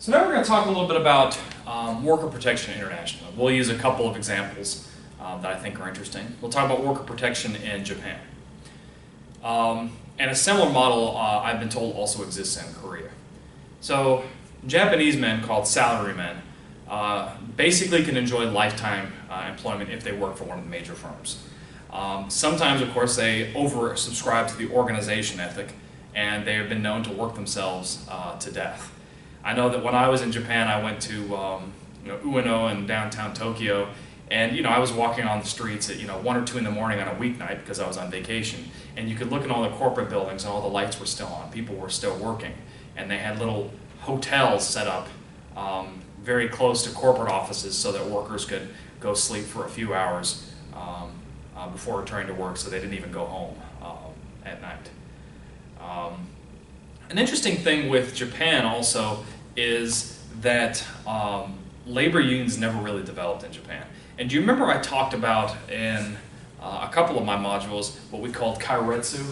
So now we're going to talk a little bit about worker protection internationally. We'll use a couple of examples that I think are interesting. We'll talk about worker protection in Japan. And a similar model I've been told also exists in Korea. So Japanese men called salarymen basically can enjoy lifetime employment if they work for one of the major firms. Sometimes, of course, they oversubscribe to the organization ethic, and they have been known to work themselves to death. I know that when I was in Japan, I went to Ueno in downtown Tokyo, and I was walking on the streets at 1 or 2 in the morning on a weeknight because I was on vacation, and you could look at all the corporate buildings and all the lights were still on. People were still working, and they had little hotels set up very close to corporate offices so that workers could go sleep for a few hours before returning to work, so they didn't even go home at night. An interesting thing with Japan also is that labor unions never really developed in Japan. And do you remember I talked about in a couple of my modules what we called Kaizen?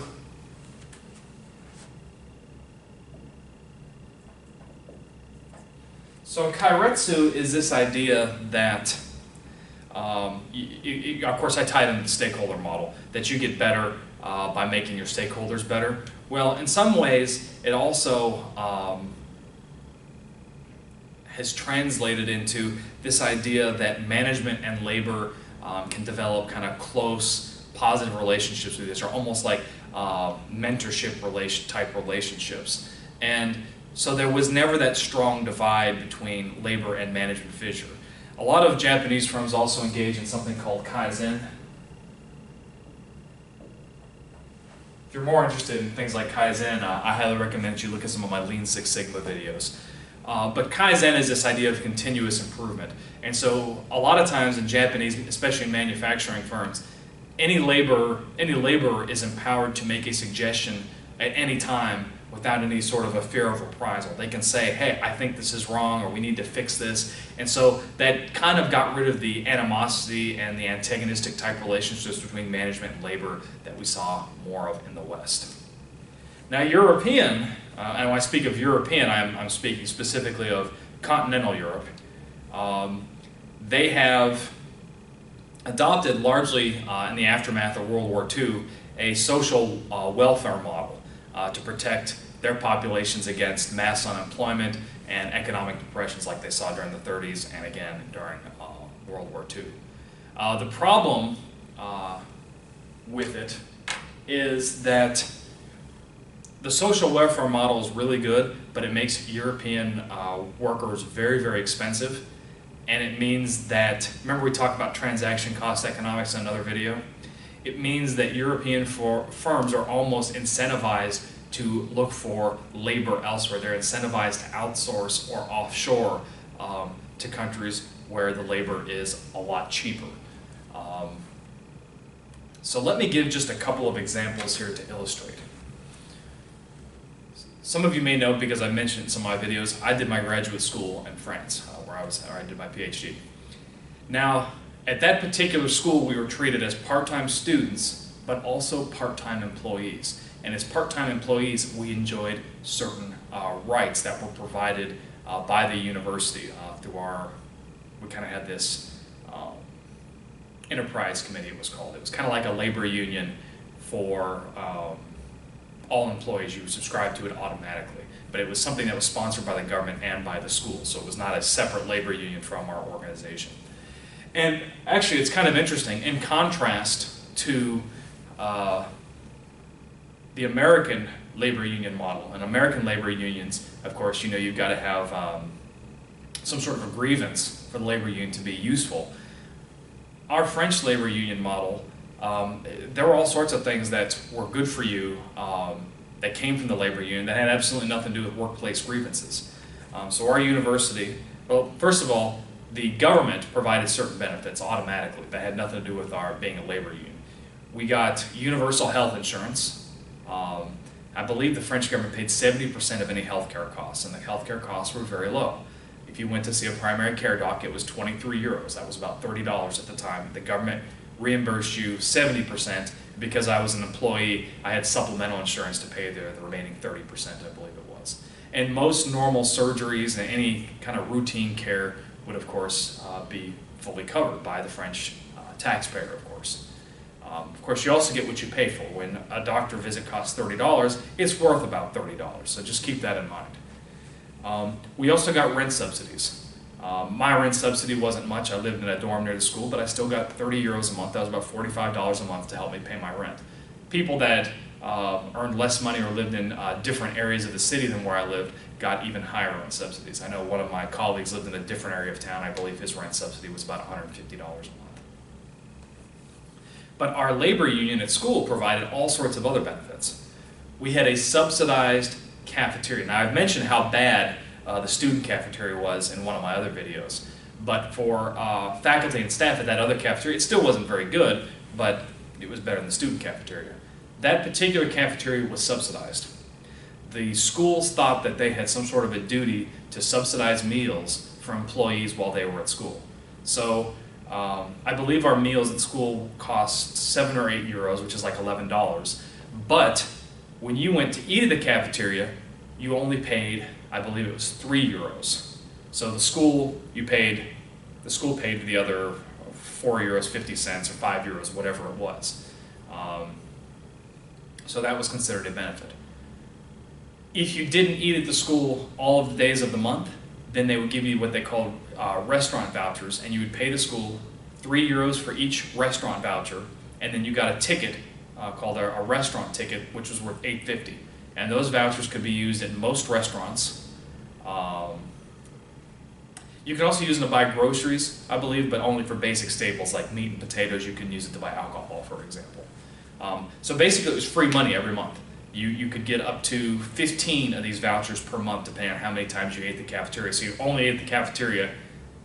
So Kaizen is this idea that, of course I tied into the stakeholder model, that you get better by making your stakeholders better. Well, in some ways it also has translated into this idea that management and labor can develop kind of close, positive relationships with each other, almost like mentorship type relationships. And so there was never that strong divide between labor and management fissure. A lot of Japanese firms also engage in something called Kaizen. If you're more interested in things like Kaizen, I highly recommend that you look at some of my Lean Six Sigma videos. But Kaizen is this idea of continuous improvement. And so a lot of times in Japanese, especially in manufacturing firms, any laborer is empowered to make a suggestion at any time without any sort of a fear of reprisal. They can say, hey, I think this is wrong, or we need to fix this. And so that kind of got rid of the animosity and the antagonistic type relationships between management and labor that we saw more of in the West. Now European, and when I speak of European, I'm speaking specifically of Continental Europe. They have adopted largely in the aftermath of World War II a social welfare model to protect their populations against mass unemployment and economic depressions like they saw during the 30s and again during World War II. The problem with it is that the social welfare model is really good, but it makes European workers very, very expensive. And it means that, remember we talked about transaction cost economics in another video? It means that European firms are almost incentivized to look for labor elsewhere. They're incentivized to outsource or offshore to countries where the labor is a lot cheaper. So let me give just a couple of examples here to illustrate. Some of you may know, because I mentioned in some of my videos, I did my graduate school in France, where I did my Ph.D. Now, at that particular school, we were treated as part-time students, but also part-time employees. And as part-time employees, we enjoyed certain rights that were provided by the university through we kind of had this enterprise committee, it was called. It was kind of like a labor union for all employees. You subscribe to it automatically. But it was something that was sponsored by the government and by the school, so it was not a separate labor union from our organization. And actually, it's kind of interesting. In contrast to the American labor union model, and American labor unions, of course, you've got to have some sort of a grievance for the labor union to be useful. Our French labor union model, there were all sorts of things that were good for you that came from the labor union that had absolutely nothing to do with workplace grievances. So our university, well, first of all, the government provided certain benefits automatically that had nothing to do with our being a labor union. We got universal health insurance. I believe the French government paid 70% of any healthcare costs, and the healthcare costs were very low. If you went to see a primary care doc, it was 23 euros. That was about $30 at the time. The government reimbursed you 70%, and because I was an employee, I had supplemental insurance to pay the remaining 30%, I believe it was. And most normal surgeries and any kind of routine care would, of course, be fully covered by the French taxpayer, of course. Of course, you also get what you pay for. When a doctor visit costs $30, it's worth about $30, so just keep that in mind. We also got rent subsidies. My rent subsidy wasn't much. I lived in a dorm near the school, but I still got 30 euros a month. That was about $45 a month to help me pay my rent. People that earned less money or lived in different areas of the city than where I lived got even higher rent subsidies. I know one of my colleagues lived in a different area of town. I believe his rent subsidy was about $150 a month. But our labor union at school provided all sorts of other benefits. We had a subsidized cafeteria. Now, I've mentioned how bad the student cafeteria was in one of my other videos. But for faculty and staff at that other cafeteria, it still wasn't very good, but it was better than the student cafeteria. That particular cafeteria was subsidized. The schools thought that they had some sort of a duty to subsidize meals for employees while they were at school. So I believe our meals at school cost 7 or 8 euros, which is like $11. But when you went to eat at the cafeteria, you only paid, I believe it was 3 euros. So the school paid the other 4 euros 50 cents or 5 euros, whatever it was. So that was considered a benefit. If you didn't eat at the school all of the days of the month, then they would give you what they called restaurant vouchers, and you would pay the school 3 euros for each restaurant voucher, and then you got a ticket called a restaurant ticket, which was worth $8.50. And those vouchers could be used at most restaurants. You can also use them to buy groceries, I believe, but only for basic staples like meat and potatoes. You can use it to buy alcohol, for example. So basically it was free money every month. You could get up to 15 of these vouchers per month depending on how many times you ate the cafeteria. So you only ate the cafeteria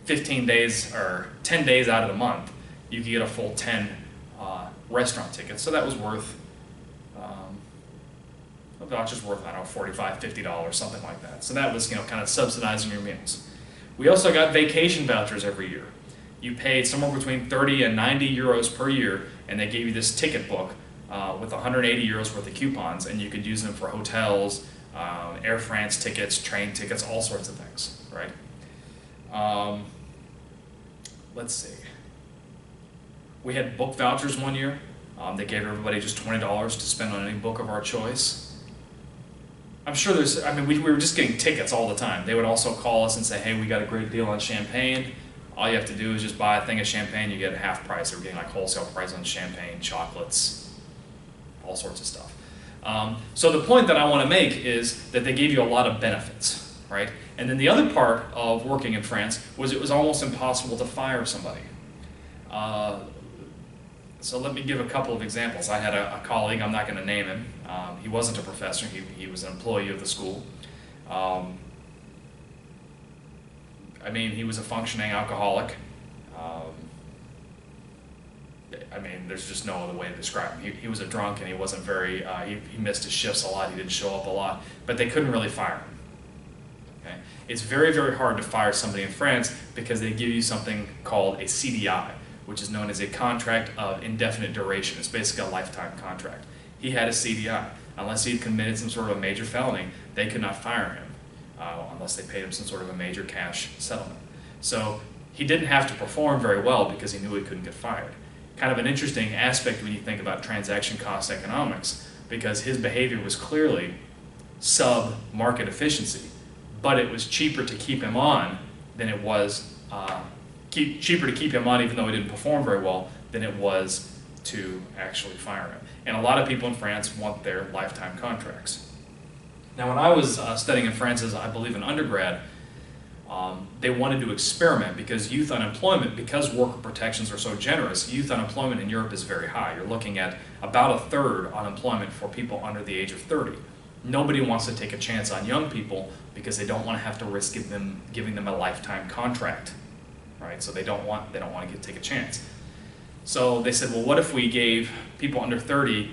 15 days or 10 days out of the month. You could get a full 10 restaurant tickets. So that was worth, a voucher's worth, I don't know, $45, $50, something like that. So that was, kind of subsidizing your meals. We also got vacation vouchers every year. You paid somewhere between 30 and 90 euros per year, and they gave you this ticket book with 180 euros worth of coupons, and you could use them for hotels, Air France tickets, train tickets, all sorts of things, right? Let's see. We had book vouchers one year. They gave everybody just $20 to spend on any book of our choice. I'm sure we were just getting tickets all the time. They would also call us and say, hey, we got a great deal on champagne. All you have to do is just buy a thing of champagne, you get a half price. They were getting like wholesale price on champagne, chocolates, all sorts of stuff. So the point that I want to make is that they gave you a lot of benefits, right? And then the other part of working in France was it was almost impossible to fire somebody. So let me give a couple of examples. I had a colleague, I'm not going to name him. He wasn't a professor, he was an employee of the school. He was a functioning alcoholic. There's just no other way to describe him. He was a drunk and he wasn't very, he missed his shifts a lot, he didn't show up a lot, but they couldn't really fire him. Okay? It's very, very hard to fire somebody in France because they give you something called a c.d.i, which is known as a contract of indefinite duration. It's basically a lifetime contract. He had a c.d.i. Unless he had committed some sort of a major felony, they could not fire him unless they paid him some sort of a major cash settlement. So he didn't have to perform very well because he knew he couldn't get fired. Kind of an interesting aspect when you think about transaction cost economics, because his behavior was clearly sub-market efficiency, but it was cheaper to keep him on than it was cheaper to keep him on even though he didn't perform very well than it was to actually fire him. And a lot of people in France want their lifetime contracts. Now when I was studying in France as I believe an undergrad, they wanted to experiment because youth unemployment, because worker protections are so generous, youth unemployment in Europe is very high. You're looking at about a third unemployment for people under the age of 30. Nobody wants to take a chance on young people because they don't want to have to risk giving them a lifetime contract. Right? So they don't want to take a chance. So they said, well, what if we gave people under 30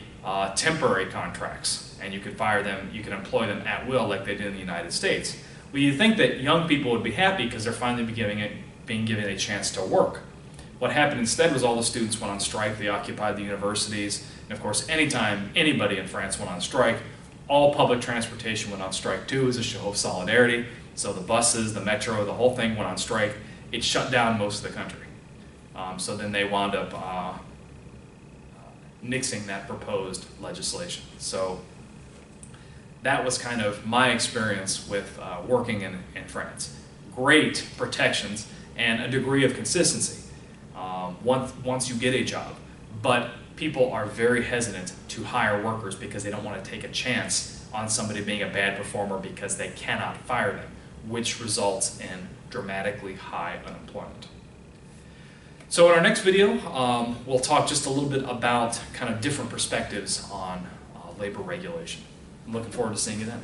temporary contracts, and you could fire them, you could employ them at will like they did in the United States. Well, you think that young people would be happy because they're finally being given a chance to work. What happened instead was all the students went on strike, they occupied the universities, And of course, anytime anybody in France went on strike, all public transportation went on strike too as a show of solidarity. So the buses, the metro, the whole thing went on strike. It shut down most of the country. So then they wound up nixing that proposed legislation. So that was kind of my experience with working in France. Great protections and a degree of consistency once you get a job, but people are very hesitant to hire workers because they don't want to take a chance on somebody being a bad performer because they cannot fire them, which results in dramatically high unemployment. So in our next video, we'll talk just a little bit about kind of different perspectives on labor regulation. I'm looking forward to seeing you then.